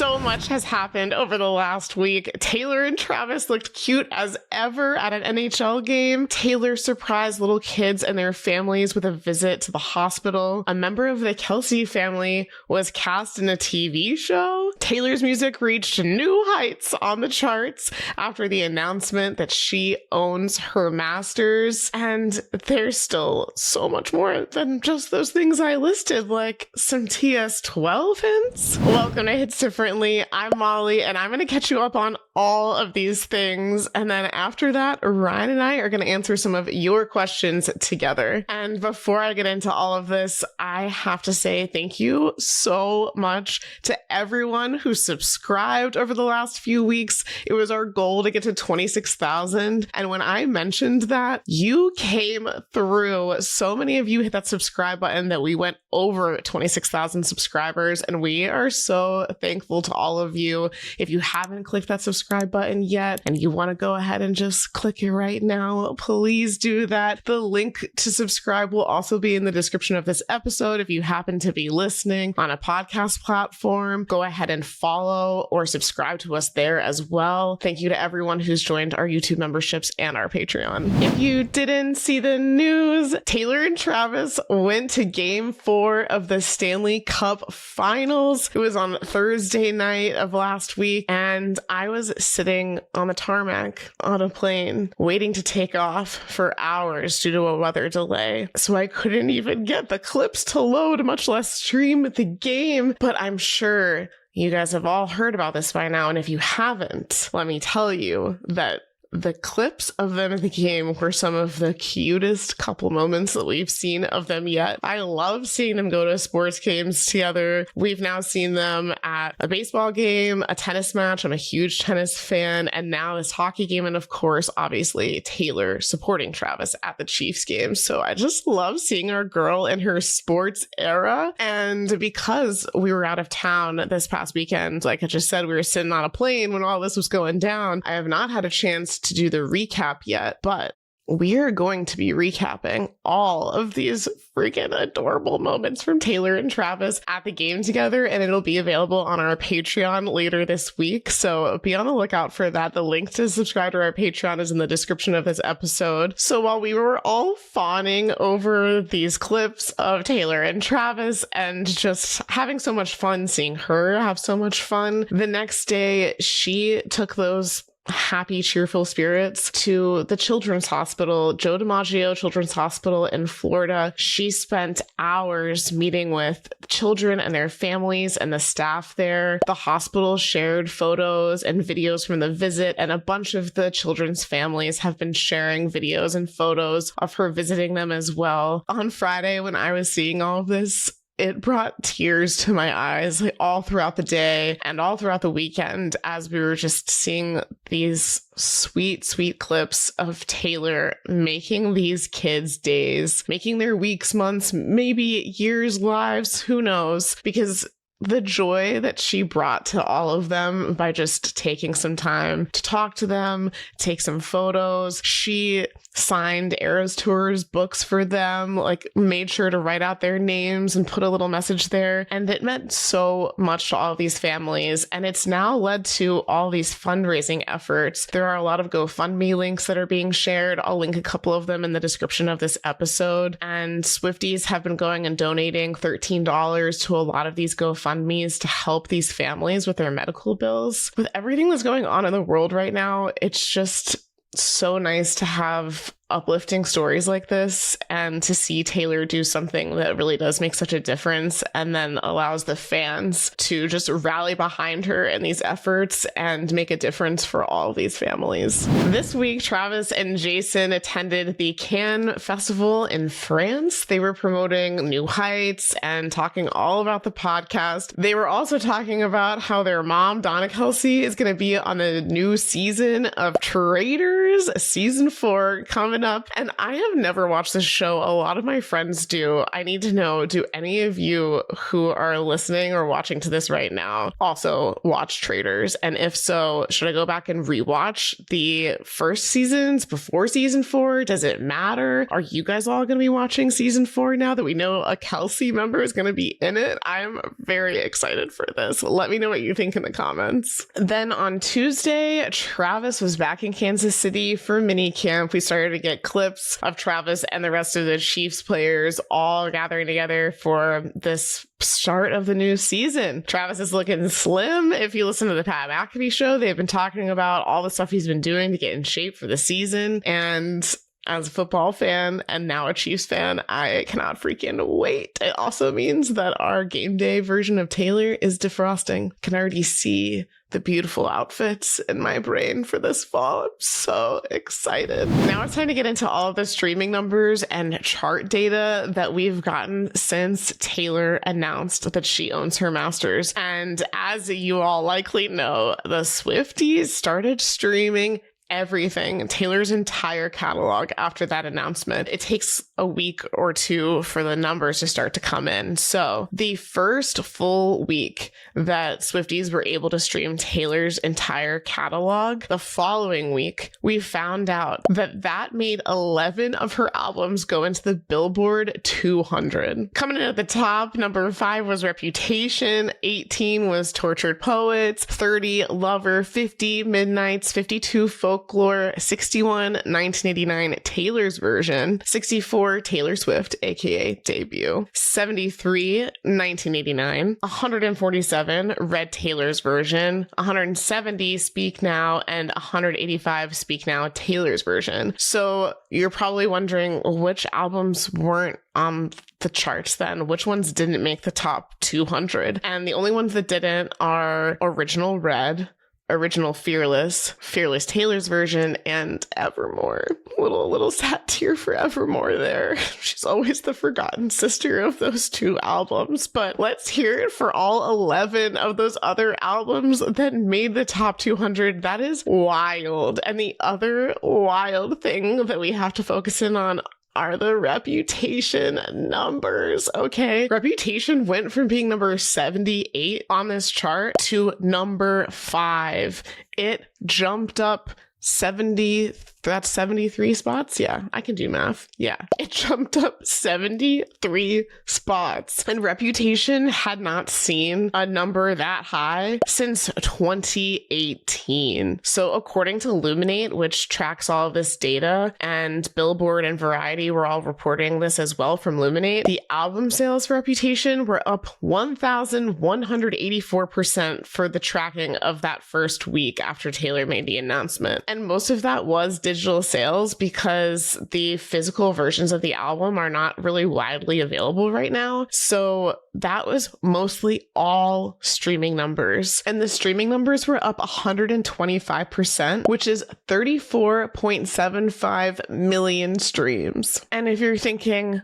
So much has happened over the last week. Taylor and Travis looked cute as ever at an NHL game. Taylor surprised little kids and their families with a visit to the hospital. A member of the Kelce family was cast in a TV show. Taylor's music reached new heights on the charts after the announcement that she owns her masters. And there's still so much more than just those things I listed, like some TS12 hints. Welcome to Hits Differently. I'm Molly, and I'm going to catch you up on all of these things. And then after that, Ryan and I are going to answer some of your questions together. And before I get into all of this, I have to say thank you so much to everyone who subscribed over the last few weeks. It was our goal to get to 26,000. And when I mentioned that, you came through. So many of you hit that subscribe button that we went over 26,000 subscribers. And we are so thankful to all of you. If you haven't clicked that subscribe button yet and you want to go ahead and just click it right now, please do that. The link to subscribe will also be in the description of this episode. If you happen to be listening on a podcast platform, go ahead and follow or subscribe to us there as well. Thank you to everyone who's joined our YouTube memberships and our Patreon. If you didn't see the news, Taylor and Travis went to Game 4 of the Stanley Cup Finals. It was on Thursday night of last week, and I was sitting on the tarmac on a plane waiting to take off for hours due to a weather delay. So I couldn't even get the clips to load, much less stream the game. But I'm sure you guys have all heard about this by now. And if you haven't, let me tell you that the clips of them in the game were some of the cutest couple moments that we've seen of them yet. I love seeing them go to sports games together. We've now seen them at a baseball game, a tennis match. I'm a huge tennis fan. And now this hockey game. And of course, obviously, Taylor supporting Travis at the Chiefs game. So I just love seeing our girl in her sports era. And because we were out of town this past weekend, like I just said, we were sitting on a plane when all this was going down. I have not had a chance to do the recap yet, but we are going to be recapping all of these freaking adorable moments from Taylor and Travis at the game together, and it'll be available on our Patreon later this week. So be on the lookout for that. The link to subscribe to our Patreon is in the description of this episode. So while we were all fawning over these clips of Taylor and Travis and just having so much fun seeing her have so much fun, the next day she took those happy, cheerful spirits to the Children's Hospital, Joe DiMaggio Children's Hospital in Florida. She spent hours meeting with children and their families and the staff there. The hospital shared photos and videos from the visit, and a bunch of the children's families have been sharing videos and photos of her visiting them as well. On Friday, when I was seeing all of this, it brought tears to my eyes, like, all throughout the day and all throughout the weekend as we were just seeing these sweet, sweet clips of Taylor making these kids' days, making their weeks, months, maybe years' lives, who knows, because the joy that she brought to all of them by just taking some time to talk to them, take some photos. She signed Eras Tour's books for them, like made sure to write out their names and put a little message there. And it meant so much to all of these families. And it's now led to all these fundraising efforts. There are a lot of GoFundMe links that are being shared. I'll link a couple of them in the description of this episode. And Swifties have been going and donating $13 to a lot of these GoFundMes to help these families with their medical bills. With everything that's going on in the world right now, it's just so nice to have uplifting stories like this and to see Taylor do something that really does make such a difference and then allows the fans to just rally behind her in these efforts and make a difference for all these families. This week, Travis and Jason attended the Cannes Festival in France. They were promoting New Heights and talking all about the podcast. They were also talking about how their mom, Donna Kelce, is going to be on the new season of Traitors, season 4, coming coming up. And I have never watched this show. A lot of my friends do. I need to know, do any of you who are listening or watching to this right now also watch Traitors? And if so, should I go back and rewatch the first seasons before season 4? Does it matter? Are you guys all going to be watching season 4 now that we know a Kelce member is going to be in it? I'm very excited for this. Let me know what you think in the comments. Then on Tuesday, Travis was back in Kansas City for mini camp. We started to get clips of Travis and the rest of the Chiefs players all gathering together for this start of the new season. Travis is looking slim. If you listen to the Pat McAfee show, they've been talking about all the stuff he's been doing to get in shape for the season. And as a football fan and now a Chiefs fan, I cannot freaking wait. It also means that our game day version of Taylor is defrosting. Can already see the beautiful outfits in my brain for this fall. I'm so excited. Now it's time to get into all of the streaming numbers and chart data that we've gotten since Taylor announced that she owns her masters. And as you all likely know, the Swifties started streaming everything, Taylor's entire catalog after that announcement. It takes a week or two for the numbers to start to come in. So the first full week that Swifties were able to stream Taylor's entire catalog, the following week, we found out that that made 11 of her albums go into the Billboard 200. Coming in at the top, number 5 was Reputation, 18 was Tortured Poets, 30 Lover, 50 Midnights, 52 Folklore, 61 1989 Taylor's Version, 64 Taylor Swift aka Debut, 73 1989, 147 Red Taylor's Version, 170 Speak Now, and 185 Speak Now Taylor's Version. So you're probably wondering which albums weren't on the charts then, which ones didn't make the top 200, and the only ones that didn't are Original Red, Original Fearless, Fearless Taylor's Version, and Evermore. Little sad tear for Evermore there. She's always the forgotten sister of those two albums, but let's hear it for all 11 of those other albums that made the top 200. That is wild. And the other wild thing that we have to focus in on are the Reputation numbers, okay? Reputation went from being number 78 on this chart to number 5. It jumped up 73 spots. Yeah, I can do math. Yeah, it jumped up 73 spots. And Reputation had not seen a number that high since 2018. So according to Luminate, which tracks all of this data, and Billboard and Variety were all reporting this as well from Luminate, the album sales for Reputation were up 1,184% for the tracking of that first week after Taylor made the announcement. And most of that was digital sales because the physical versions of the album are not really widely available right now. So that was mostly all streaming numbers. And the streaming numbers were up 125%, which is 34.75 million streams. And if you're thinking,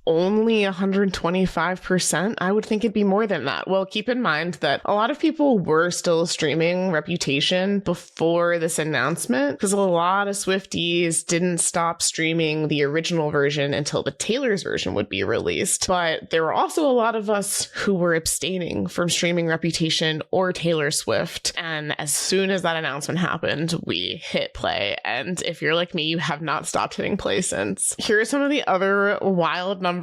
only 125%, I would think it'd be more than that. Well, keep in mind that a lot of people were still streaming Reputation before this announcement because a lot of Swifties didn't stop streaming the original version until the Taylor's version would be released. But there were also a lot of us who were abstaining from streaming Reputation or Taylor Swift. And as soon as that announcement happened, we hit play. And if you're like me, you have not stopped hitting play since. Here are some of the other wild numbers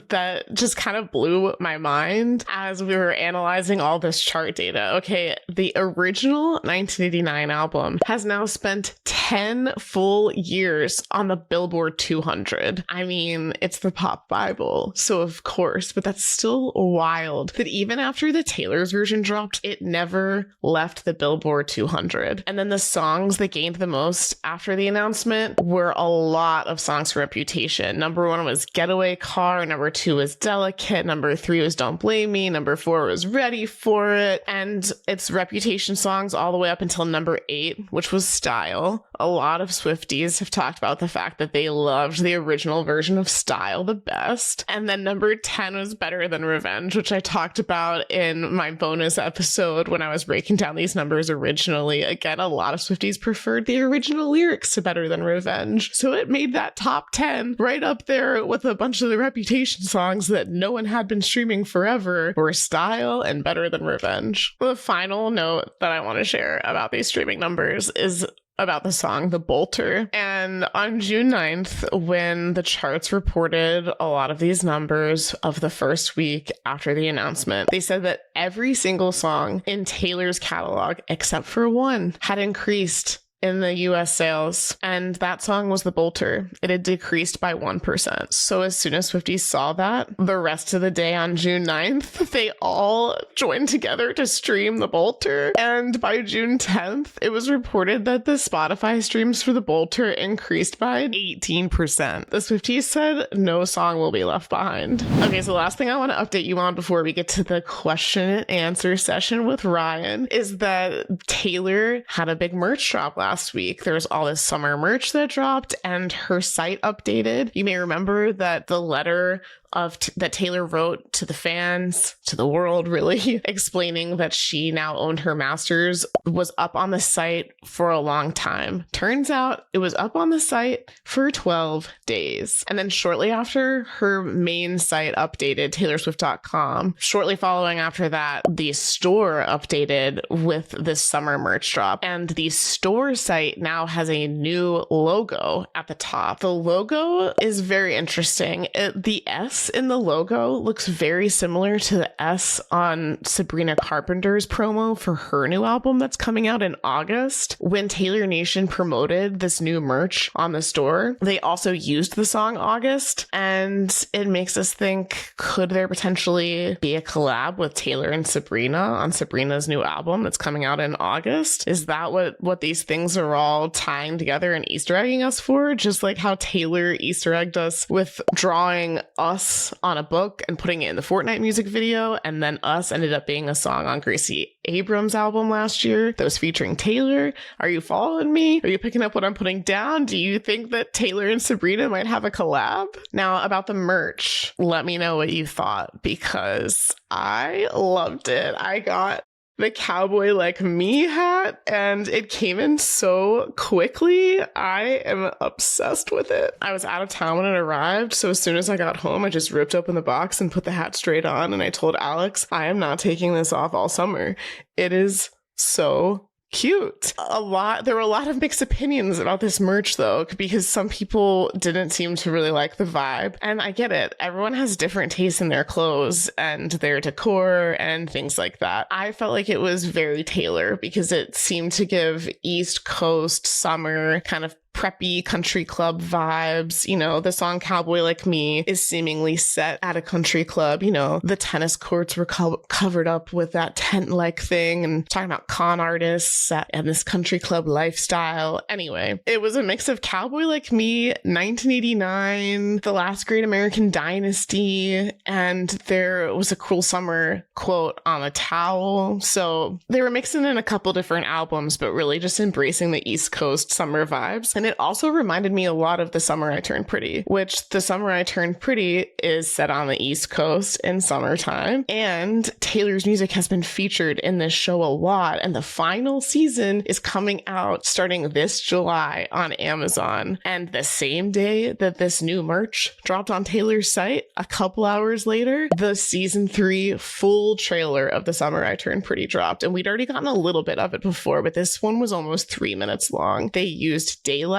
that just kind of blew my mind as we were analyzing all this chart data. Okay, the original 1989 album has now spent 10 full years on the Billboard 200. I mean, it's the pop Bible, so of course, but that's still wild that even after the Taylor's version dropped, it never left the Billboard 200. And then the songs that gained the most after the announcement were a lot of songs for Reputation. Number 1 was Getaway Car, number 2 was Delicate, number 3 was Don't Blame Me, number 4 was Ready For It, and it's Reputation songs all the way up until number 8, which was Style. A lot of Swifties have talked about the fact that they loved the original version of Style the best. And then number 10 was Better Than Revenge, which I talked about in my bonus episode when I was breaking down these numbers originally. Again, a lot of Swifties preferred the original lyrics to Better Than Revenge. So it made that top 10 right up there with a bunch of the Reputation songs that no one had been streaming forever were Style and Better Than Revenge. The final note that I want to share about these streaming numbers is about the song The Bolter. And on June 9th, when the charts reported a lot of these numbers of the first week after the announcement, they said that every single song in Taylor's catalog, except for one, had increased in the US sales, and that song was The Bolter. It had decreased by 1%. So as soon as Swifties saw that, the rest of the day on June 9th, they all joined together to stream The Bolter. And by June 10th, it was reported that the Spotify streams for The Bolter increased by 18%. The Swifties said no song will be left behind. Okay, so the last thing I want to update you on before we get to the question and answer session with Ryan is that Taylor had a big merch drop last week. There was all this summer merch that dropped and her site updated. You may remember that the letter that Taylor wrote to the fans, to the world really, explaining that she now owned her masters was up on the site for a long time. Turns out it was up on the site for 12 days. And then shortly after, her main site updated, taylorswift.com. Shortly following after that, the store updated with this summer merch drop. And the store site now has a new logo at the top. The logo is very interesting. The S in the logo looks very similar to the S on Sabrina Carpenter's promo for her new album that's coming out in August. When Taylor Nation promoted this new merch on the store, they also used the song August, and it makes us think, could there potentially be a collab with Taylor and Sabrina on Sabrina's new album that's coming out in August? Is that what these things are all tying together and Easter egging us for? Just like how Taylor Easter egged us with drawing us on a book and putting it in the Fortnite music video, and then Us ended up being a song on Gracie Abrams' album last year that was featuring Taylor. Are you following me? Are you picking up what I'm putting down? Do you think that Taylor and Sabrina might have a collab? Now, about the merch, let me know what you thought, because I loved it. I got the Cowboy Like Me hat, and it came in so quickly. I am obsessed with it. I was out of town when it arrived, so as soon as I got home, I just ripped open the box and put the hat straight on, and I told Alex, I am not taking this off all summer. It is so cute. There were a lot of mixed opinions about this merch though, because some people didn't seem to really like the vibe. And I get it. Everyone has different tastes in their clothes and their decor and things like that. I felt like it was very Taylor because it seemed to give East Coast summer kind of preppy country club vibes. You know, the song Cowboy Like Me is seemingly set at a country club. You know, the tennis courts were covered up with that tent-like thing, and talking about con artists set in this country club lifestyle. Anyway, it was a mix of Cowboy Like Me, 1989, The Last Great American Dynasty, and there was a Cruel Summer quote on a towel. So they were mixing in a couple different albums, but really just embracing the East Coast summer vibes. And it also reminded me a lot of The Summer I Turned Pretty, which The Summer I Turned Pretty is set on the East Coast in summertime. And Taylor's music has been featured in this show a lot. And the final season is coming out starting this July on Amazon. And the same day that this new merch dropped on Taylor's site, a couple hours later, the season 3 full trailer of The Summer I Turned Pretty dropped. And we'd already gotten a little bit of it before, but this one was almost 3 minutes long. They used daylight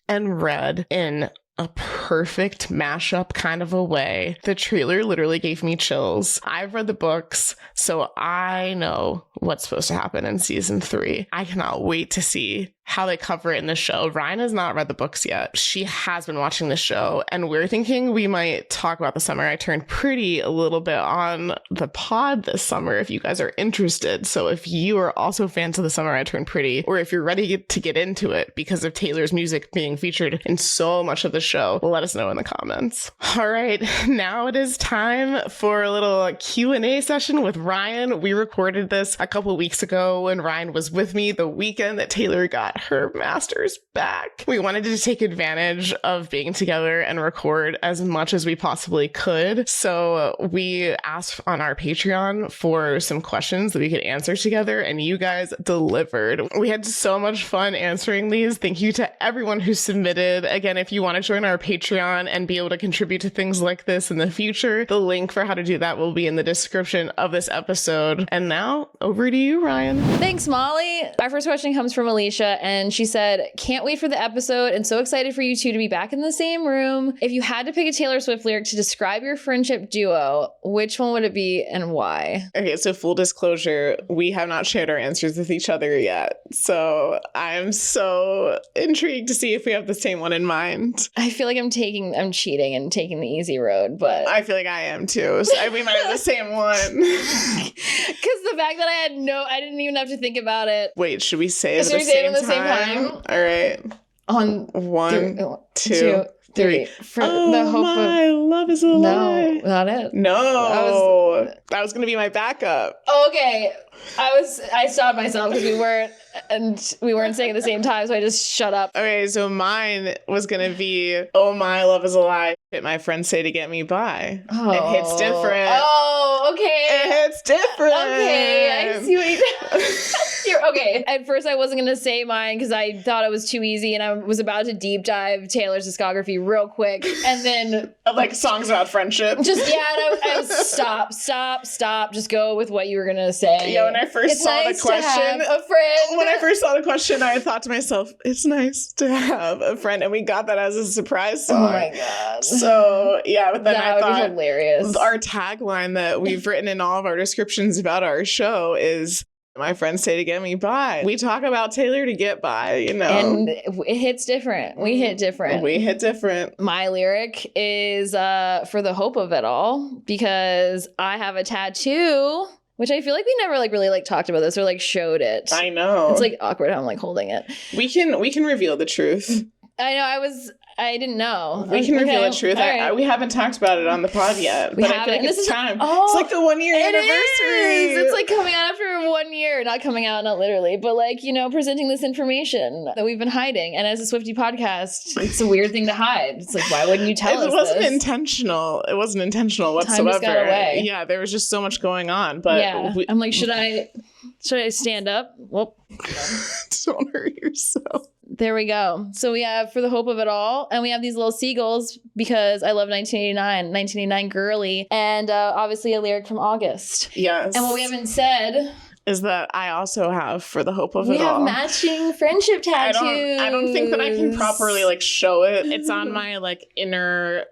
and red in a perfect mashup kind of a way. The trailer literally gave me chills. I've read the books, so I know what's supposed to happen in season 3. I cannot wait to see how they cover it in the show. Ryan has not read the books yet. She has been watching the show, and we're thinking we might talk about The Summer I Turned Pretty a little bit on the pod this summer if you guys are interested. So if you are also fans of The Summer I Turned Pretty, or if you're ready to get into it because of Taylor's music being featured in so much of the the show, let us know in the comments. All right, now it is time for a little Q&A session with Ryan. We recorded this a couple weeks ago when Ryan was with me the weekend that Taylor got her master's back. We wanted to take advantage of being together and record as much as we possibly could. So we asked on our Patreon for some questions that we could answer together, and you guys delivered. We had so much fun answering these. Thank you to everyone who submitted. Again, if you want to join our Patreon and be able to contribute to things like this in the future, the link for how to do that will be in the description of this episode. And now over to you, Ryan. Thanks, Molly. Our first question comes from Alicia, and she said, can't wait for the episode and so excited for you two to be back in the same room. If you had to pick a Taylor Swift lyric to describe your friendship duo, which one would it be and why? Okay, so full disclosure, we have not shared our answers with each other yet. So I'm so intrigued to see if we have the same one in mind. I feel like I'm cheating and taking the easy road, but I feel like I am too. So we might have the same one. Because the fact that I didn't even have to think about it. Wait, should we say it at the same time? All right. On 1, 2, 3. For the hope my love is a lie. No, not it. No. That was going to be my backup. Okay. I stopped myself because we weren't saying at the same time, so I just shut up. Okay, so mine was going to be, oh, my love is a lie. Hit my friends say to get me by. Oh. It hits different. Oh, okay. It hits different. Okay, I see what you're okay. At first, I wasn't going to say mine because I thought it was too easy, and I was about to deep dive Taylor's discography real quick, and then like songs about friendship. I was stop. Just go with what you were gonna say. Yeah, when I first saw the question, a friend. When I first saw the question, I thought to myself, "It's nice to have a friend," and we got that as a surprise song. Oh my god! So yeah, but then I thought would be hilarious. Our tagline that we've written in all of our descriptions about our show is, my friends say to get me by. We talk about Taylor to get by, you know. And it hits different. We hit different. My lyric is for the hope of it all, because I have a tattoo, which I feel like we never really talked about this or showed it. I know. It's awkward how I'm holding it. We can reveal the truth. I know. I didn't know. We can reveal the truth. Right. We haven't talked about it on the pod yet, but I feel like it's time. It's like the 1 year anniversary. It's coming out after 1 year. Not coming out, not literally, but presenting this information that we've been hiding. And as a Swiftie podcast, it's a weird thing to hide. It's why wouldn't you tell us this? It wasn't intentional whatsoever. Time just got away. Yeah, there was just so much going on. But yeah. I'm like, should I stand up? Well, don't hurt yourself. There we go. So we have For the Hope of It All, and we have these little seagulls because I love 1989 girly, and obviously a lyric from August. Yes. And what we haven't said is that I also have For the Hope of It All. We have matching friendship tattoos. I don't think that I can properly show it. It's on my inner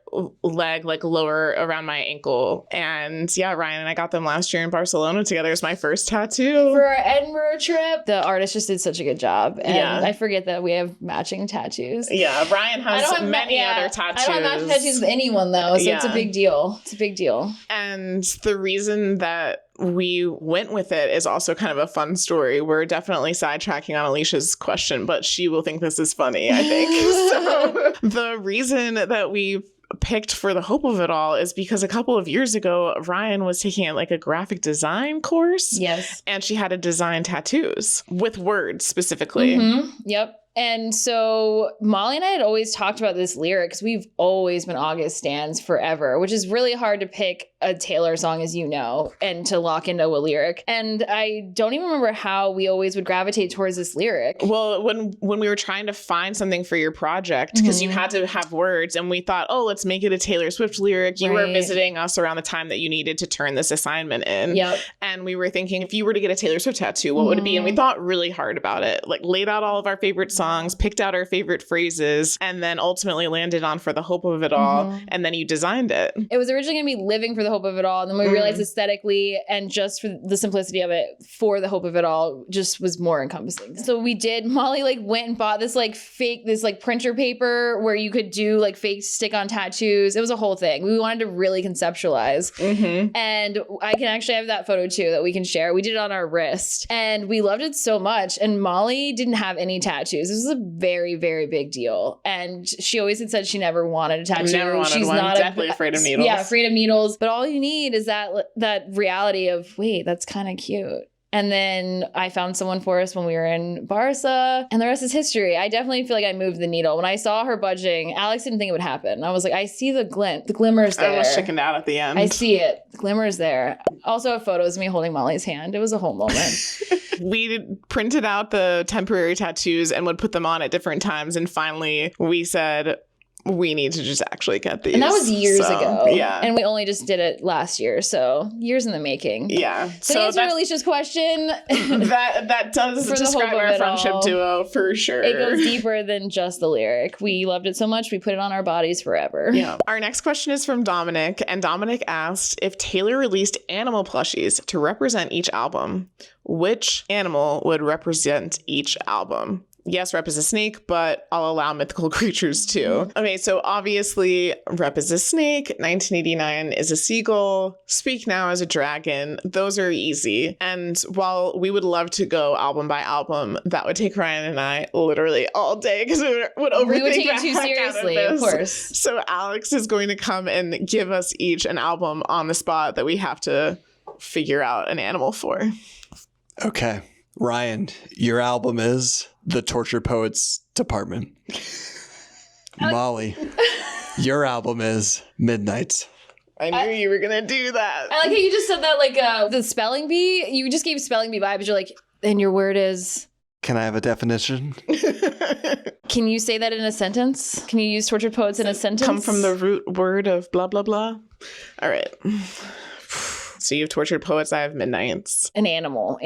leg, lower around my ankle. And yeah, Ryan and I got them last year in Barcelona together. It's my first tattoo. For our Edinburgh trip. The artist just did such a good job. And yeah. I forget that we have matching tattoos. Yeah, Ryan has many other tattoos. I don't have matching tattoos with anyone though, so it's a big deal. It's a big deal. And the reason that we went with it is also kind of a fun story. We're definitely sidetracking on Alicia's question, but she will think this is funny, I think. So the reason that we picked For the Hope of It All is because a couple of years ago, Ryan was taking a graphic design course. Yes. And she had to design tattoos with words specifically. Mm-hmm. Yep. And so Molly and I had always talked about this lyric because we've always been August stans forever, which is really hard to pick a Taylor song, as you know, and to lock into a lyric. And I don't even remember how we always would gravitate towards this lyric. Well, when we were trying to find something for your project, because you had to have words, and we thought, let's make it a Taylor Swift lyric. You were visiting us around the time that you needed to turn this assignment in. Yep. And we were thinking, if you were to get a Taylor Swift tattoo, what would it be? And we thought really hard about it. Laid out all of our favorite songs, picked out our favorite phrases, and then ultimately landed on For the Hope of It All. And then you designed it. It was originally going to be Living for the Hope of It All. And then we realized aesthetically and just for the simplicity of it, For the Hope of It All just was more encompassing. So we did, Molly went and bought this fake, this printer paper where you could do fake stick-on tattoos. It was a whole thing. We wanted to really conceptualize. And I can actually have that photo too that we can share. We did it on our wrist and we loved it so much. And Molly didn't have any tattoos. This was a very, very big deal. And she always had said she never wanted a tattoo. Never wanted She's one. not Definitely afraid of needles. Yeah, afraid of needles. But all you need is that reality of, wait, that's kind of cute. And then I found someone for us when we were in Barca, and the rest is history. I definitely feel like I moved the needle. When I saw her budging, Alex didn't think it would happen. I was like, I see the glint. The glimmer's there. I almost chickened out at the end. I see it. The glimmer's there. Also have photos of me holding Molly's hand. It was a whole moment. We printed out the temporary tattoos and would put them on at different times. And finally, we said, we need to just actually get these. And that was years ago. Yeah. And we only just did it last year. So years in the making. Yeah. So to answer Alicia's question, that does For the describe hope of our it friendship all, duo for sure. it goes deeper than just the lyric. We loved it so much, we put it on our bodies forever. Yeah. Our next question is from Dominic, and Dominic asked, if Taylor released animal plushies to represent each album, which animal would represent each album? Yes, Rep is a snake, but I'll allow mythical creatures too. Okay, so obviously Rep is a snake, 1989 is a seagull, Speak Now is a dragon. Those are easy. And while we would love to go album by album, that would take Ryan and I literally all day because we would overthink We would take it the too heck seriously, out of this. course. So Alex is going to come and give us each an album on the spot that we have to figure out an animal for. Okay. Ryan, your album is The Tortured Poets Department. Molly, your album is Midnights. I knew you were going to do that. I like how you just said that like the spelling bee. You just gave spelling bee vibes. You're like, and your word is... Can I have a definition? Can you say that in a sentence? Can you use Tortured Poets in a sentence? Come from the root word of blah, blah, blah. All right. So you have Tortured Poets, I have Midnights. An animal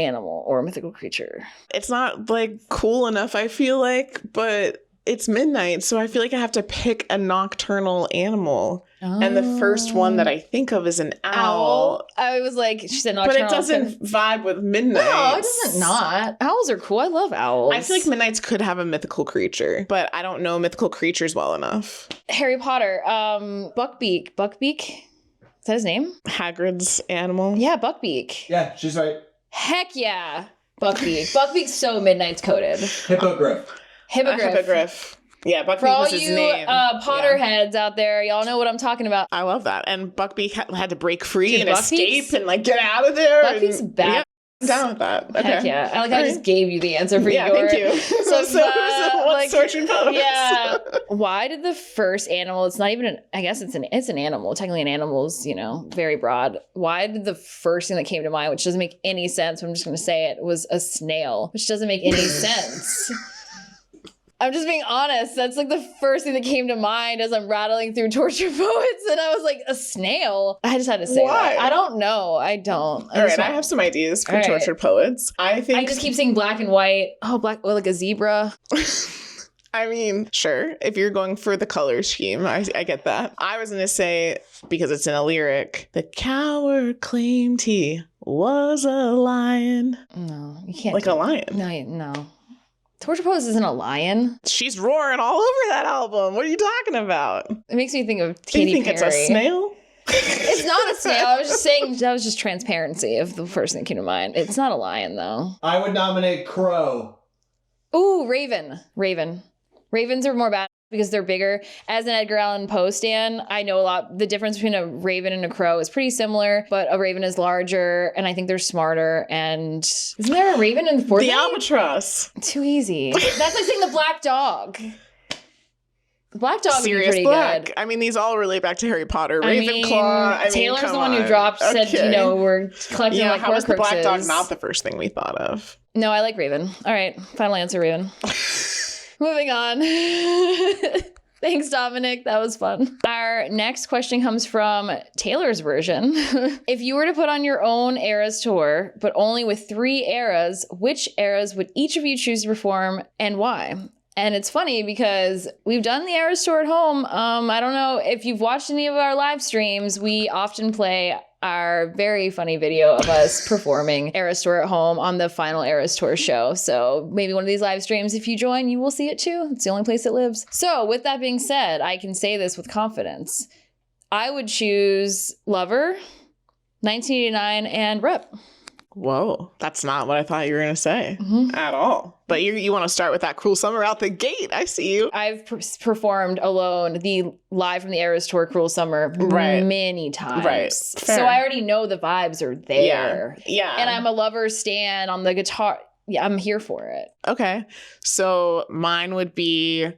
or a mythical creature. It's not like cool enough, I feel like, but it's midnight, so I feel like I have to pick a nocturnal animal. Oh. And the first one that I think of is an owl. I was like, she said But nocturnal. it doesn't vibe with midnight. No, it doesn't not. Owls are cool. I love owls. I feel like Midnights could have a mythical creature, but I don't know mythical creatures well enough. Harry Potter. Buckbeak. Buckbeak? Is that his name? Hagrid's animal. Yeah, Buckbeak. Yeah, she's right. Heck yeah. Buckbeak. Buckbeak's so Midnight's coded. Hippogriff. Hippogriff. Yeah, Buckbeak For all was his you name. Potterheads out there, y'all know what I'm talking about. I love that. And Buckbeak had to break free Dude, and Buckbeak's- escape and like get out of there. Buckbeak's and, bad. Yeah, I'm down with that. Okay. Heck yeah. I like how I just gave you the answer for Yeah, your... thank you. So what's Tortured Poets? Yeah. Why did the first animal, it's not even an, I guess it's an animal. Technically an animal is, very broad. Why did the first thing that came to mind, which doesn't make any sense, I'm just going to say it, was a snail, which doesn't make any sense. I'm just being honest. That's like the first thing that came to mind as I'm rattling through Tortured Poets. And I was like, a snail? I just had to say Why? that. I don't know. I don't. All right, I have some ideas for All right. Tortured Poets. I think I just keep saying black and white. Oh, black, like a zebra. I mean, sure, if you're going for the color scheme, I get that. I was going to say, because it's in a lyric, the coward claimed he was a lion. No, you can't. Like a lion. No. Tortured Poets isn't a lion. She's roaring all over that album. What are you talking about? It makes me think of Do you Katy think Perry. it's a snail? It's not a snail. I was just saying, that was just transparency of the first thing that came to mind. It's not a lion, though. I would nominate crow. Ooh, raven. Ravens are more bad because they're bigger. As an Edgar Allan Poe stan, I know a lot. The difference between a raven and a crow is pretty similar, but a raven is larger, and I think they're smarter. And isn't there a raven in the fourth? The albatross. Too easy. That's like saying the black dog. The black dog Sirius would be pretty Black. good. I mean, these all relate back to Harry Potter. I mean, Ravenclaw. Taylor's come the one who on. dropped, said, Okay. we're collecting Yeah, like how was the black dog Horcruxes. not the first thing we thought of? No, I like Raven. All right, final answer, Raven. Moving on. Thanks, Dominic. That was fun. Our next question comes from Taylor's version. If you were to put on your own Eras tour, but only with 3 eras, which eras would each of you choose to perform and why? And it's funny because we've done the Eras tour at home. I don't know if you've watched any of our live streams. We often play our very funny video of us performing Eras Tour at home on the final Eras Tour show. So maybe one of these live streams, if you join, you will see it too. It's the only place it lives. So with that being said, I can say this with confidence. I would choose Lover, 1989, and Rep. Whoa, that's not what I thought you were going to say at all. But you want to start with that Cruel Summer out the gate. I see you. I've performed alone the Live from the Eras Tour Cruel Summer many times. Right. Fair. So I already know the vibes are there. Yeah. And I'm a lover stan on the guitar. Yeah, I'm here for it. Okay. So mine would be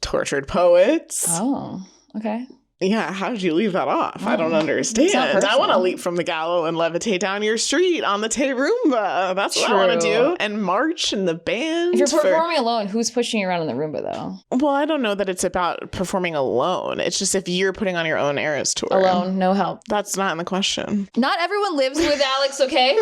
Tortured Poets. Oh, okay. Yeah, how did you leave that off? I don't understand. I want to leap from the gallows and levitate down your street on the Tay Roomba. That's what I want to do. And march in the band. If you're performing alone, who's pushing you around in the Roomba, though? Well, I don't know that it's about performing alone. It's just if you're putting on your own Eras tour. Alone, no help. That's not in the question. Not everyone lives with Alex, okay?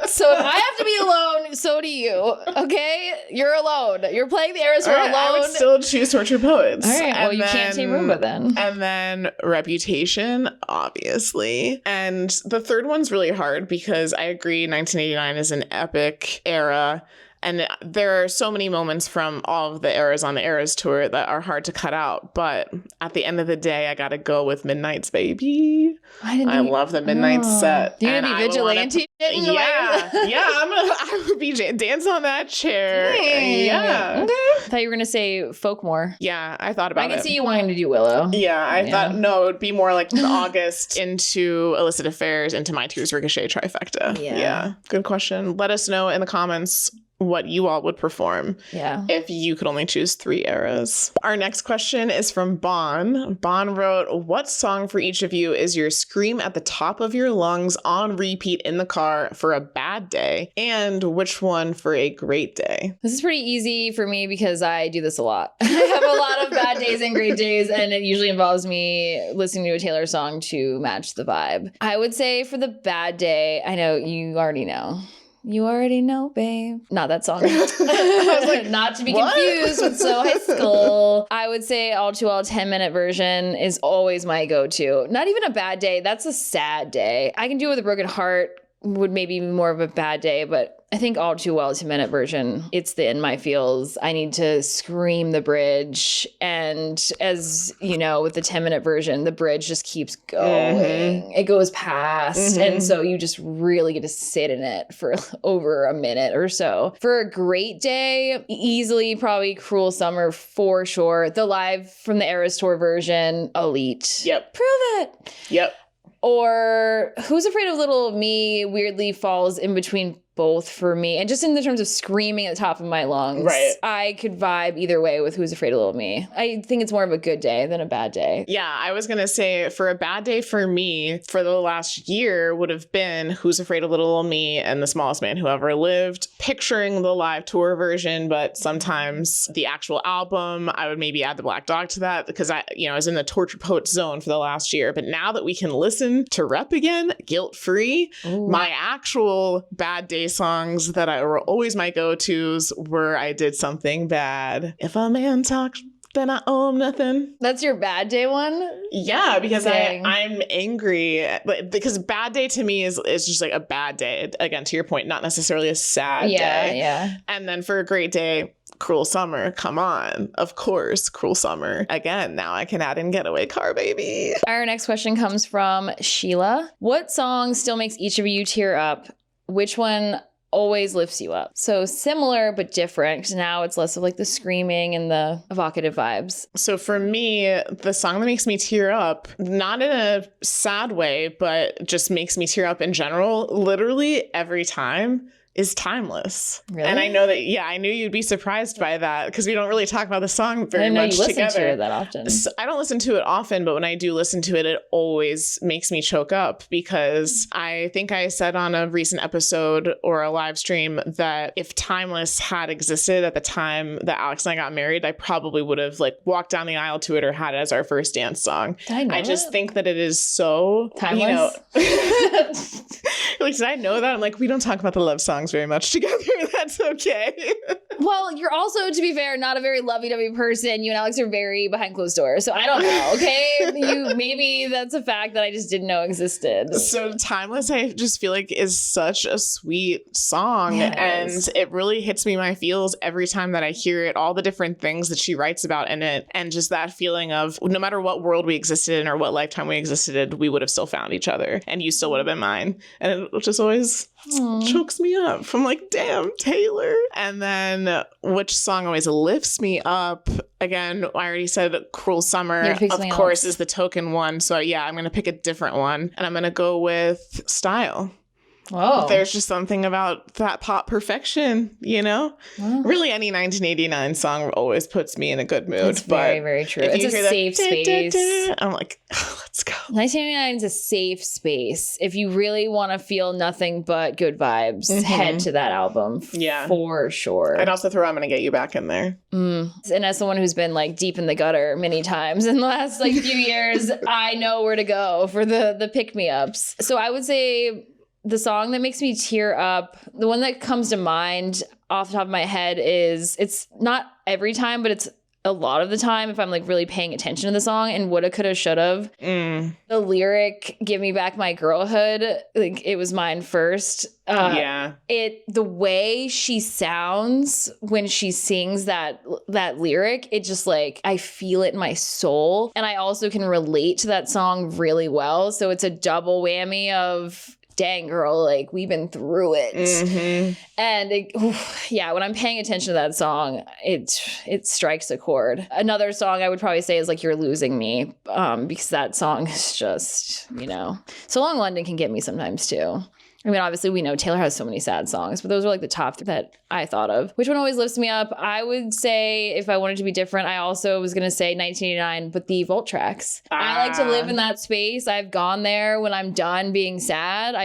So if I have to be alone, so do you, okay? You're alone. You're playing the Eras tour alone. I would still choose Tortured Poets. All right, well, you can't say Roomba then. And then Reputation, obviously. And the third one's really hard because I agree 1989 is an epic era. And there are so many moments from all of the eras on the Eras tour that are hard to cut out. But at the end of the day, I got to go with Midnight's Baby. I love the Midnight set. You're going to be vigilante? I would be dance on that chair. Dang. Yeah. Okay. I thought you were going to say Folkmore. Yeah, I thought about it. I can see you wanting to do Willow. Yeah, I thought, no, it would be more like the August into Illicit Affairs into My Tears Ricochet trifecta. Yeah. Good question. Let us know in the comments what you all would perform if you could only choose 3 eras. Our next question is from Bon. Bon wrote, what song for each of you is your scream at the top of your lungs on repeat in the car for a bad day? And which one for a great day? This is pretty easy for me because I do this a lot. I have a lot of bad days and great days, and it usually involves me listening to a Taylor song to match the vibe. I would say for the bad day, I know you already know. You already know, babe. Not that song. I was like, not to be confused with So High School. I would say All Too Well 10-minute version is always my go-to. Not even a bad day. That's a sad day. I can do it with a broken heart. Would maybe be more of a bad day, but I think All Too Well 10-minute version, it's the In My Feels. I need to scream the bridge. And as you know, with the 10-minute version, the bridge just keeps going. It goes past. And so you just really get to sit in it for over a minute or so. For a great day, easily probably Cruel Summer for sure. The Live from the Eras Tour version, elite. Yep. Prove it. Yep. Or Who's Afraid of Little Me weirdly falls in between both for me. And just in the terms of screaming at the top of my lungs, I could vibe either way with Who's Afraid of Little Me. I think it's more of a good day than a bad day. Yeah, I was going to say for a bad day for me, for the last year would have been Who's Afraid of Little Me and The Smallest Man Who Ever Lived. Picturing the live tour version, but sometimes the actual album, I would maybe add the Black Dog to that because I was in the Tortured Poets zone for the last year. But now that we can listen to Rep again, guilt-free, my actual bad day songs that were always my go-tos were I Did Something Bad. If a man talks, then I owe him nothing. That's your bad day one? Yeah, because I'm angry. Because bad day to me is just like a bad day. Again, to your point, not necessarily a sad day. Yeah. And then for a great day, Cruel Summer, come on. Of course, Cruel Summer. Again, now I can add in Getaway Car Baby. Our next question comes from Sheila. What song still makes each of you tear up? Which one always lifts you up? So similar but different, because now it's less of like the screaming and the evocative vibes. So for me, the song that makes me tear up, not in a sad way, but just makes me tear up in general, literally every time, is Timeless. Really? And I know that, I knew you'd be surprised by that because we don't really talk about the song very much together. I didn't know you listen to it that often. So I don't listen to it often, but when I do listen to it, it always makes me choke up because I think I said on a recent episode or a live stream that if Timeless had existed at the time that Alex and I got married, I probably would have walked down the aisle to it or had it as our first dance song. I just think that it is so timeless. Did I know that? I'm like, we don't talk about the love songs very much together. That's okay. Well, you're also, to be fair, not a very lovey-dovey person. You and Alex are very behind closed doors. So I don't know, okay? Maybe that's a fact that I just didn't know existed. So Timeless, I just feel like is such a sweet song. Yeah, it and is. it really hits me in my feels every time that I hear it, all the different things that she writes about in it. And just that feeling of no matter what world we existed in or what lifetime we existed in, we would have still found each other and you still would have been mine. And it just always chokes me up. I'm like, damn, Taylor. And then which song always lifts me up? Again, I already said Cruel Summer, Yeah, pick of something course, else. is the token one. So yeah, I'm going to pick a different one. And I'm going to go with Style. Whoa. There's just something about that pop perfection, you know? Wow. Really, any 1989 song always puts me in a good mood. It's very, but very true. if It's you a hear that, safe space. I'm like, oh, let's go. 1989 is a safe space. If you really want to feel nothing but good vibes, head to that album. Yeah. For sure. I'd also throw I'm Gonna Get You Back in there. And as someone who's been like deep in the gutter many times in the last like few years, I know where to go for the pick-me-ups. So I would say the song that makes me tear up, the one that comes to mind off the top of my head is, it's not every time, but it's a lot of the time if I'm like really paying attention to the song, and Woulda, Coulda, Shoulda. The lyric, "Give me back my girlhood," like it was mine first. Yeah. The way she sounds when she sings that lyric, it just like, I feel it in my soul. And I also can relate to that song really well. So it's a double whammy of, dang girl, like we've been through it. And when I'm paying attention to that song, it strikes a chord. Another song I would probably say is like You're Losing Me, because that song is just, So Long London can get me sometimes too. I mean, obviously we know Taylor has so many sad songs, but those are like the top that I thought of. Which one always lifts me up? I would say, if I wanted to be different, I also was going to say 1989, but the Vault tracks. I like to live in that space. I've gone there when I'm done being sad.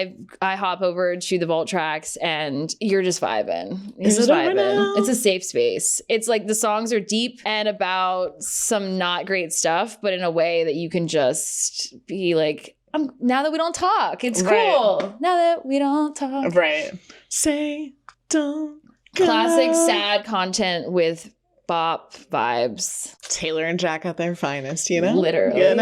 I hop over to the Vault tracks and you're just vibing. It's just vibing. It's a safe space. It's like the songs are deep and about some not great stuff, but in a way that you can just be like, now that we don't talk, it's cool. Right. Now that we don't talk. Right. Say, don't go. Classic sad content with bop vibes. Taylor and Jack at their finest, you know? Literally.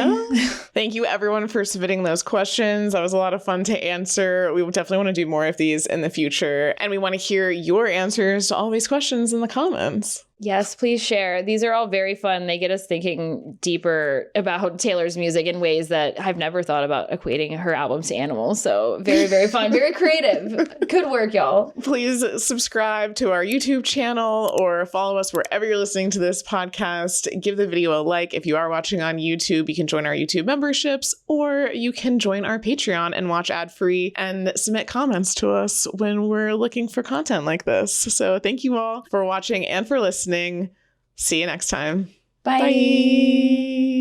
Thank you everyone for submitting those questions. That was a lot of fun to answer. We definitely want to do more of these in the future. And we want to hear your answers to all these questions in the comments. Yes, please share. These are all very fun. They get us thinking deeper about Taylor's music in ways that I've never thought about equating her albums to animals. So very, very fun, very creative. Good work, y'all. Please subscribe to our YouTube channel or follow us wherever you're listening to this podcast. Give the video a like. If you are watching on YouTube, you can join our YouTube memberships, or you can join our Patreon and watch ad-free and submit comments to us when we're looking for content like this. So thank you all for watching and for listening. See you next time. Bye. Bye.